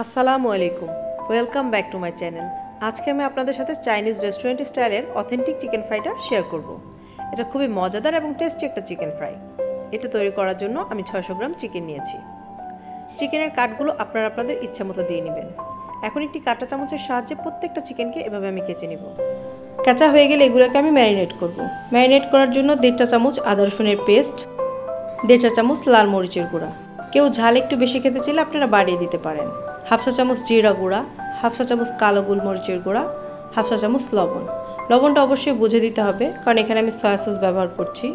আসসালামু আলাইকুম, welcome back to my channel. আজকে আমি আপনাদের সাথে চাইনিজ রেস্টুরেন্ট স্টাইলের অথেন্টিক চিকেন ফ্রাইটা শেয়ার করব। এটা খুবই মজাদার এবং টেস্টি একটা চিকেন ফ্রাই। এটা তৈরি করার জন্য আমি 600 গ্রাম চিকেন নিয়েছি। চিকেনের কাটগুলো আপনারা আপনাদের ইচ্ছা মতো দিয়ে নেবেন। এখন একটি কাঁটা চামচের সাহায্যে প্রত্যেকটা চিকেনকে এভাবে আমি কেচে নেব। কাঁচা হয়ে গেলে এগুলোকে আমি ম্যারিনেট করব। ম্যারিনেট করার জন্য 1.5 চা চামচ আদা রসুনের পেস্ট, 1.5 চা চামচ লাল মরিচের গুঁড়া। কেউ ঝাল একটু বেশি খেতে চাইলে আপনারা বাড়িয়ে দিতে পারেন। 1/2 চা চামচ জিরা গুঁড়া, 1/2 চা চামচ কালো গোলমরিচের গুঁড়া, 1/2 চা চামচ লবণ। লবণটা অবশ্যই বুঝে দিতে হবে, কারণ এখানে আমি সয়া সস ব্যবহার করছি।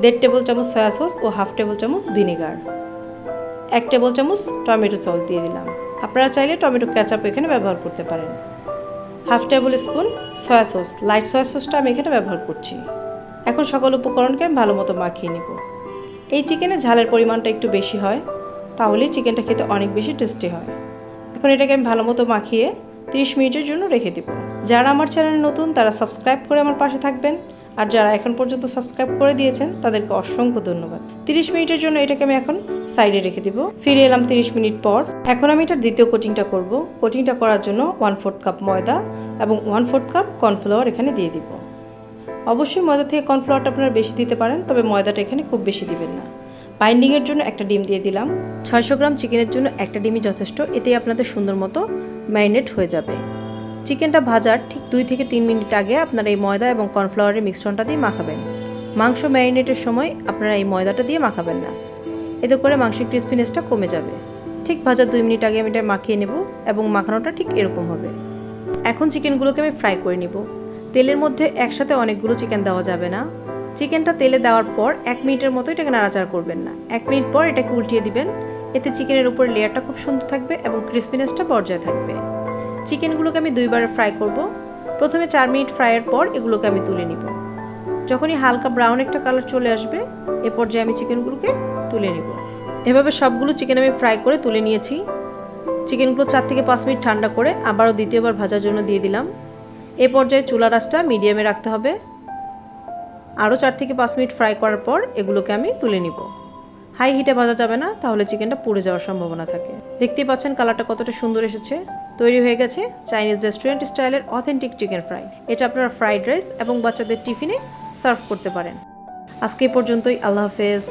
1.5 টেবিল চামচ সয়া সস ও 1/2 টেবিল চামচ ভিনেগার। 1 টেবিল চামচ টমেটো সস দিয়ে দিলাম। আপনারা চাইলে টমেটো কেচাপ এখানে ব্যবহার করতে পারেন। 1/2 table spoon soya sauce, light soya সসটা আমি এখানে ব্যবহার করছি। এখন সকল উপকরণকে আমি ভালো মতো মাখিয়ে নেব। এই চিকেনে ঝালের পরিমাণটা একটু বেশি হয়, তাহলেই চিকেনটা খেতে অনেক বেশি টেস্টি হয়। এখন এটাকে আমি ভালো মতো মাখিয়ে 30 মিনিটের জন্য রেখে দেব। যারা আমার চ্যানেলে নতুন তারা সাবস্ক্রাইব করে আমার পাশে থাকবেন, আর যারা এখন পর্যন্ত সাবস্ক্রাইব করে দিয়েছেন তাদেরকে অসংখ্য ধন্যবাদ। 30 মিনিটের জন্য এটাকে আমি এখন সাইডে রেখে দেব। ফিরে এলাম 30 মিনিট পর। এখন আমি এটার দ্বিতীয় কোটিংটা করব। কোটিংটা করার জন্য 1/4 কাপ ময়দা এবং 1/4 কাপ কর্নফ্লাওয়ার এখানে দিয়ে দিব। অবশ্যই ময়দা থেকে কর্নফ্লাওয়ারটা আপনারা বেশি দিতে পারেন, তবে ময়দাটা এখানে খুব বেশি দিবেন না। বাইন্ডিংয়ের জন্য একটা ডিম দিয়ে দিলাম। 600 গ্রাম চিকেনের জন্য একটা ডিমই যথেষ্ট, এতেই আপনাদের সুন্দর মতো ম্যারিনেট হয়ে যাবে। চিকেনটা ভাজার ঠিক 2 থেকে 3 মিনিট আগে আপনারা এই ময়দা এবং কর্নফ্লাওয়ারের মিশ্রণটা দিয়ে মাখাবেন। মাংস ম্যারিনেটের সময় আপনারা এই ময়দাটা দিয়ে মাখাবেন না, এতে করে মাংসের ক্রিসপিনেসটা কমে যাবে। ঠিক ভাজার 2 মিনিট আগে আমি এটা মাখিয়ে নেব এবং মাখানোটা ঠিক এরকম হবে। এখন চিকেনগুলোকে আমি ফ্রাই করে নেব। তেলের মধ্যে একসাথে অনেকগুলো চিকেন দেওয়া যাবে না। চিকেনটা তেলে দেওয়ার পর 1 মিনিটের মতো এটাকে নাড়াচাড়া করবেন না। 1 মিনিট পর এটাকে উল্টিয়ে দিবেন, এতে চিকেনের উপর লেয়ারটা খুব সুন্দর থাকবে এবং ক্রিসপিনেসটা বজায় থাকবে। চিকেনগুলোকে আমি 2 বারে ফ্রাই করব। প্রথমে 4 মিনিট ফ্রাইয়ের পর এগুলোকে আমি তুলে নিব। যখনই হালকা ব্রাউন একটা কালার চলে আসবে, এ পর্যায়ে আমি চিকেনগুলোকে তুলে নিব। এভাবে সবগুলো চিকেন আমি ফ্রাই করে তুলে নিয়েছি। চিকেনগুলো 4 থেকে 5 মিনিট ঠান্ডা করে আবারও দ্বিতীয়বার ভাজার জন্য দিয়ে দিলাম। এ পর্যায়ে চুলার আঁচটা মিডিয়ামে রাখতে হবে। আরও 4 থেকে 5 মিনিট ফ্রাই করার পর এগুলোকে আমি তুলে নিব। হাই হিটে ভাজা যাবে না, তাহলে চিকেনটা পুড়ে যাওয়ার সম্ভাবনা থাকে। দেখতেই পাচ্ছেন কালারটা কতটা সুন্দর এসেছে। তৈরি হয়ে গেছে চাইনিজ রেস্টুরেন্ট স্টাইলের অথেন্টিক চিকেন ফ্রাই। এটা আপনারা ফ্রাইড রাইস এবং বাচ্চাদের টিফিনে সার্ভ করতে পারেন। আজকে এই পর্যন্তই। আল্লাহ হাফেজ।